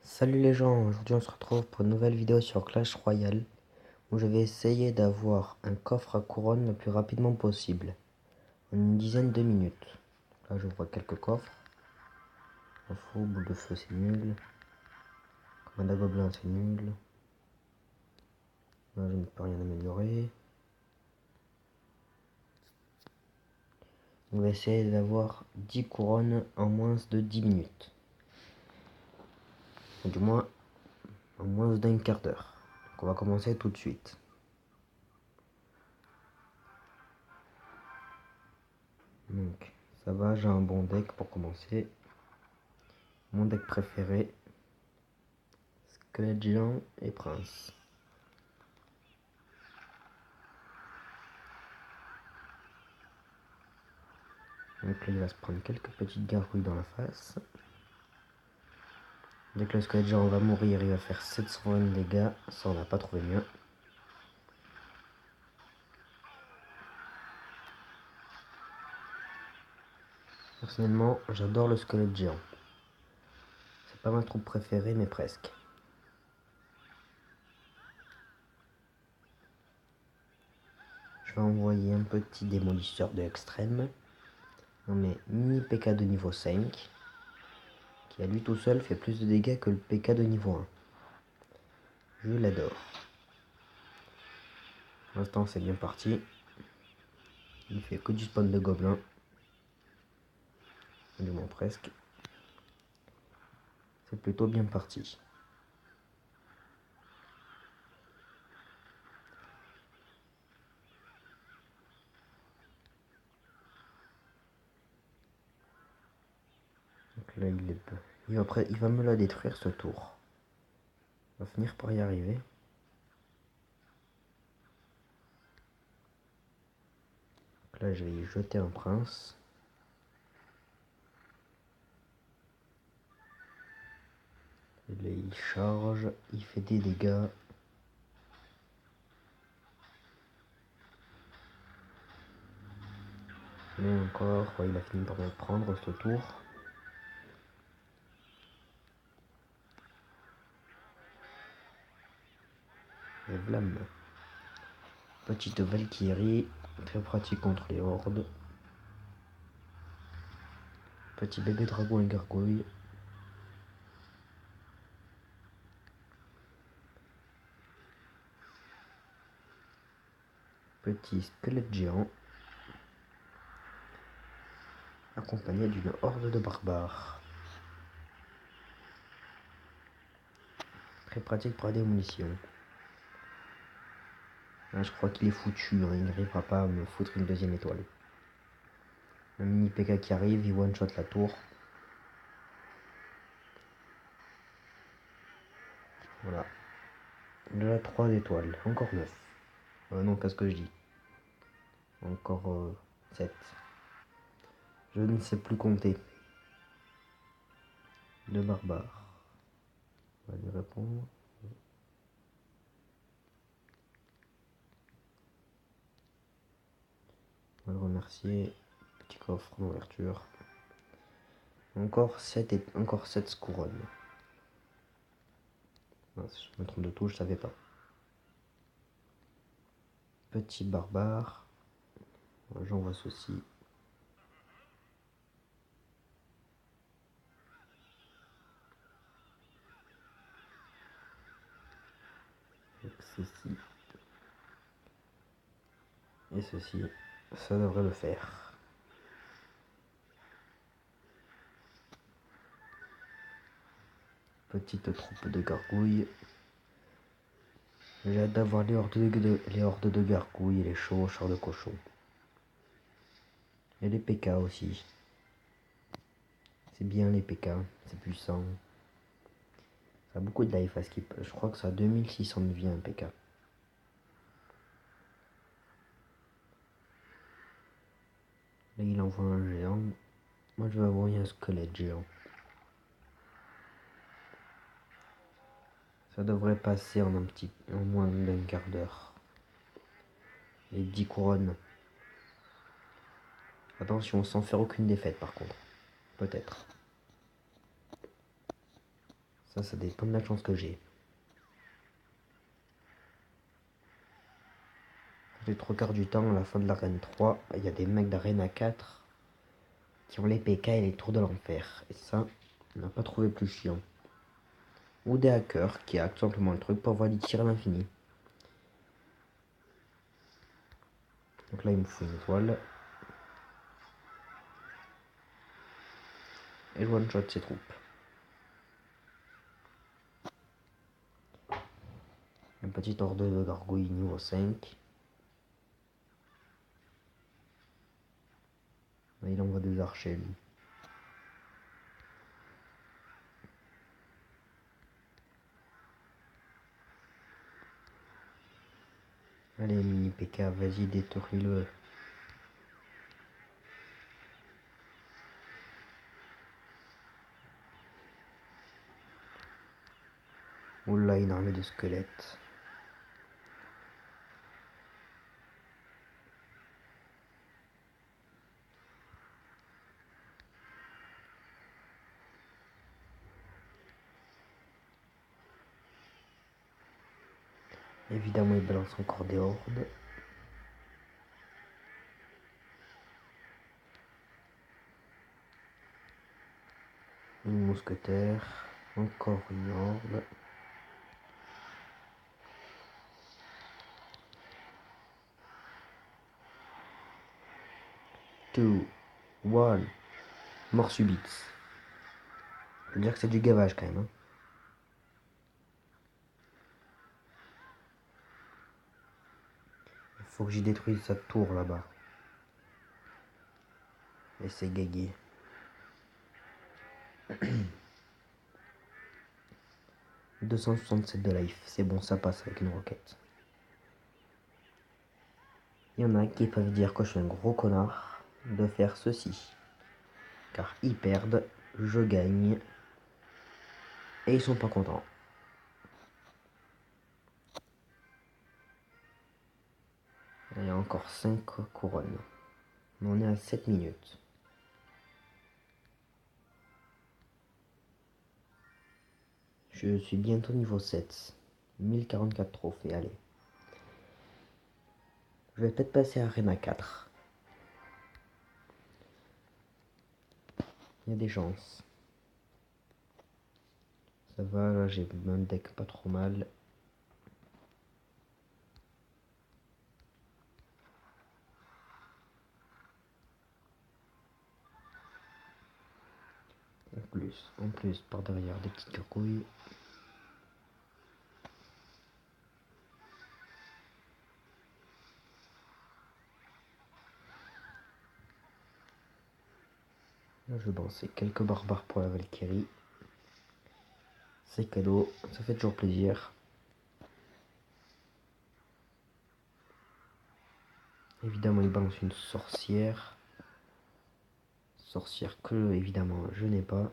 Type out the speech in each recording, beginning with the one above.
Salut les gens, aujourd'hui on se retrouve pour une nouvelle vidéo sur Clash Royale où je vais essayer d'avoir un coffre à couronne le plus rapidement possible, en une dizaine de minutes. Là je vois quelques coffres. Info, boule de feu c'est nul. Commanda gobelin c'est nul. Là je ne peux rien améliorer. On va essayer d'avoir 10 couronnes en moins de 10 minutes. Ou du moins en moins d'un quart d'heure. Donc on va commencer tout de suite. Donc ça va, j'ai un bon deck pour commencer. Mon deck préféré, Squelette géant et prince. Donc là il va se prendre quelques petites gargouilles dans la face. Dès que le squelette géant va mourir, il va faire 720 de dégâts. Ça on n'a pas trouvé mieux. Personnellement j'adore le squelette géant. C'est pas ma troupe préférée mais presque. Je vais envoyer un petit démolisseur de extrême. On met mini PK de niveau 5. Qui à lui tout seul fait plus de dégâts que le PK de niveau 1. Je l'adore. Pour l'instant c'est bien parti. Il fait que du spawn de gobelins. Du moins presque. C'est plutôt bien parti. Donc là il va me la détruire ce tour. Il va finir par y arriver. Donc là je vais y jeter un prince. Et là il charge, il fait des dégâts. Mais encore, ouais, il a fini par me prendre ce tour. Et blam. Petite Valkyrie, très pratique contre les hordes. Petit bébé dragon et gargouille. Petit squelette géant. Accompagné d'une horde de barbares. Très pratique pour la démolition. Là, je crois qu'il est foutu, hein. Il n'arrivera pas à me foutre une deuxième étoile. Un mini PK qui arrive, il one shot la tour. Voilà. Déjà 3 étoiles, encore 9. Non, qu'est-ce que je dis? Encore 7. Je ne sais plus compter. De barbares. On va lui répondre. On va le remercier. Petit coffre d'ouverture. Encore 7 couronnes. Mince, je me trompe de tout, je savais pas. Petit barbare. J'envoie ceci. Avec ceci. Et ceci. Ça devrait le faire. Petite troupe de gargouilles. J'ai hâte d'avoir les hordes de gargouilles et les chevaucheurs de cochons. Et les PK aussi. C'est bien les PK, c'est puissant. Ça a beaucoup de life à skip. Je crois que ça a 2600 de vie un PK. Là il envoie un géant. Moi je vais envoyer un squelette géant. Ça devrait passer en moins d'un quart d'heure. Les 10 couronnes. Attention, sans faire aucune défaite par contre. Peut-être. Ça dépend de la chance que j'ai. Les trois quarts du temps, à la fin de l'arène 3, il y a des mecs d'arène 4 qui ont les PK et les tours de l'enfer. Et ça, on n'a pas trouvé plus chiant. Ou des hackers qui hackent simplement le truc pour avoir des tirs à l'infini. Donc là, il me faut une voile. Et je one-shot ses troupes. Un petit ordre de gargouille niveau 5. Là, il envoie des archers, lui. Allez, mini PK, vas-y, détruis-le. Oula, une armée de squelettes. Évidemment, il balance encore des hordes. Une mousquetaire. Encore une horde. Two, one. Mort subite. Je veux dire que c'est du gavage quand même. Hein. Il faut que j'y détruise sa tour là-bas. Et c'est gagné. 267 de life. C'est bon, ça passe avec une roquette. Il y en a qui peuvent dire que je suis un gros connard de faire ceci. Car ils perdent, je gagne. Et ils sont pas contents. Il y a encore 5 couronnes. On est à 7 minutes. Je suis bientôt niveau 7. 1044 trophées, allez. Je vais peut-être passer à Arena 4. Il y a des chances. Ça va, là j'ai un deck pas trop mal. En plus, par derrière des petites gargouilles. Là, je vais balancer quelques barbares pour la Valkyrie. C'est cadeau, ça fait toujours plaisir. Évidemment, il balance une sorcière. Sorcière que, évidemment, je n'ai pas.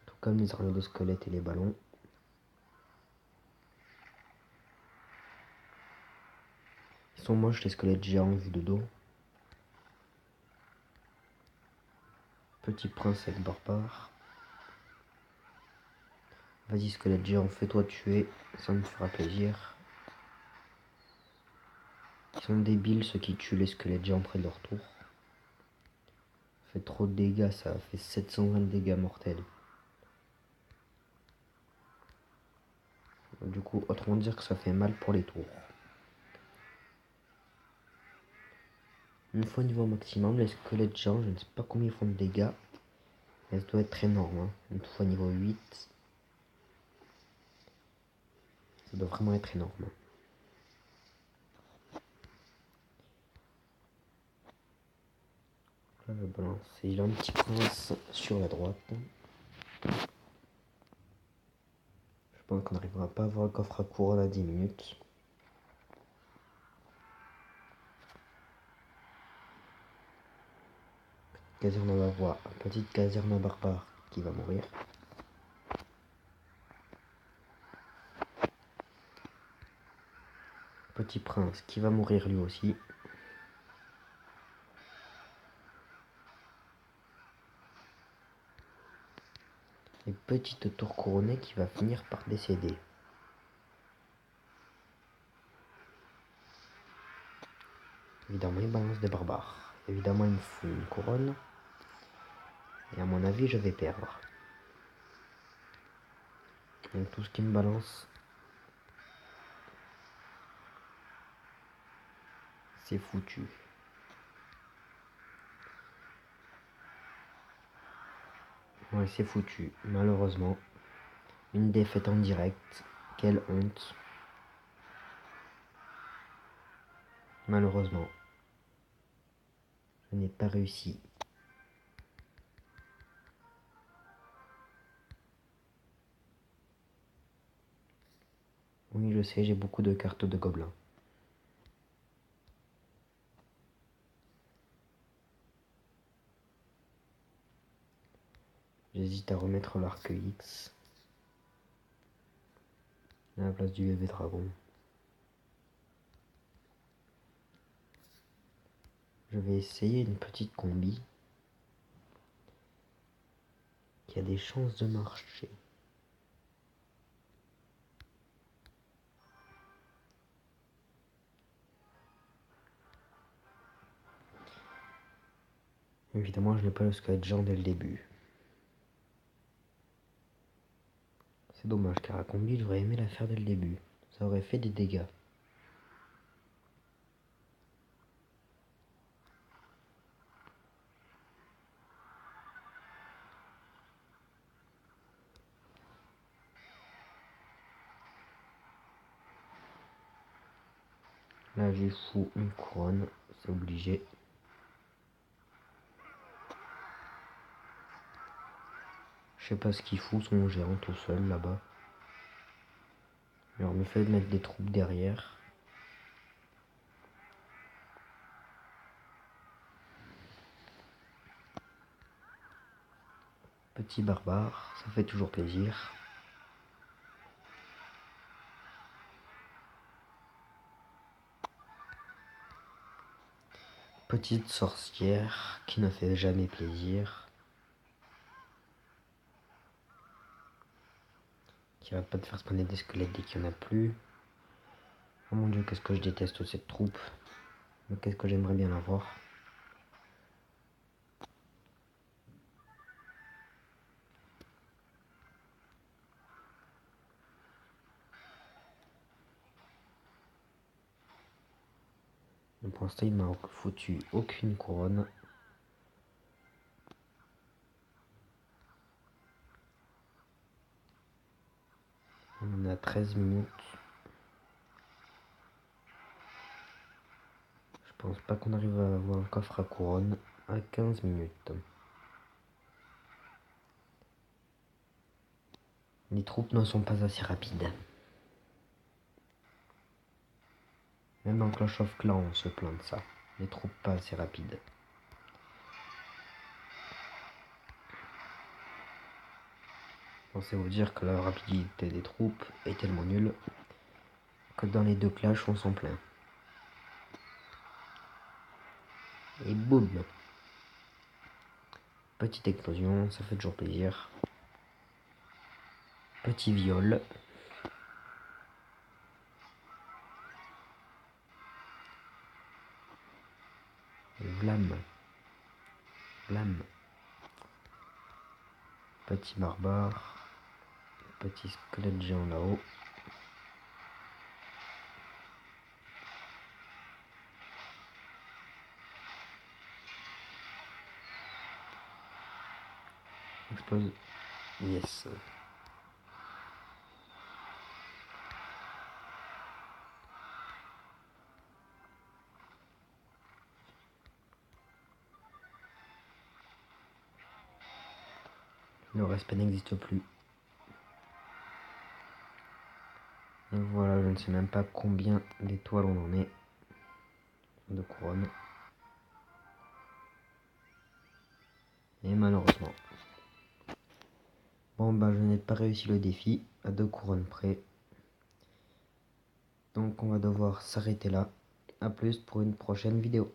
Tout comme les armées de squelettes et les ballons. Ils sont moches, les squelettes géants vus de dos. Petit prince avec barbare. Vas-y, squelette géant, fais-toi tuer. Ça me fera plaisir. Ils sont débiles, ceux qui tuent les squelettes géants près de leur tour. Ça fait trop de dégâts, ça fait 720 dégâts mortels. Du coup, autrement dire que ça fait mal pour les tours. Une fois niveau maximum, les squelettes géants, je ne sais pas combien ils font de dégâts. Mais ça doit être énorme. Hein. Une fois niveau 8, ça doit vraiment être énorme. Là, je balance. Il a un petit prince sur la droite. Je pense qu'on n'arrivera pas à avoir le coffre à couronne à 10 minutes. Caserne à voix, petite caserne à barbare qui va mourir. Petit prince qui va mourir lui aussi. et petite tour couronnée qui va finir par décéder. Évidemment, il balance des barbares. Évidemment, il me fout une couronne. Et à mon avis, je vais perdre. Donc tout ce qui me balance, c'est foutu. Ouais, c'est foutu. Malheureusement, une défaite en direct. Quelle honte. Malheureusement, je n'ai pas réussi. Oui, je sais, j'ai beaucoup de cartes de gobelins. J'hésite à remettre l'arc X à la place du bébé dragon. Je vais essayer une petite combi qui a des chances de marcher. Évidemment, je n'ai pas le squelette géant dès le début. C'est dommage car la combi, j'aurais aimé la faire dès le début. Ça aurait fait des dégâts. Là, j'ai fou une couronne, c'est obligé. Je sais pas ce qu'il fout son géant tout seul là-bas. Alors, le fait de mettre des troupes derrière. Petit barbare, ça fait toujours plaisir. Petite sorcière qui ne fait jamais plaisir. Qui arrête pas de faire spawner des squelettes dès qu'il n'y en a plus. Oh mon dieu, qu'est-ce que je déteste cette troupe. Mais qu'est-ce que j'aimerais bien l'avoir. Mais pour l'instant, il m'a foutu aucune couronne. On a 13 minutes. Je pense pas qu'on arrive à avoir un coffre à couronne à 15 minutes. Les troupes ne sont pas assez rapides. Même dans Clash of Clans, on se plaint de ça. Les troupes pas assez rapides. Pensez vous dire que la rapidité des troupes est tellement nulle que dans les deux clashs, on s'en plaint. Et boum! Petite explosion, ça fait toujours plaisir. Petit viol. Vlam. Vlam. Petit barbare. Petit squelette géant là-haut. Explose. Yes. Le respect n'existe plus. Et voilà, je ne sais même pas combien d'étoiles on en est. De couronne. Et malheureusement. Bon bah je n'ai pas réussi le défi à 2 couronnes près. Donc on va devoir s'arrêter là. A plus pour une prochaine vidéo.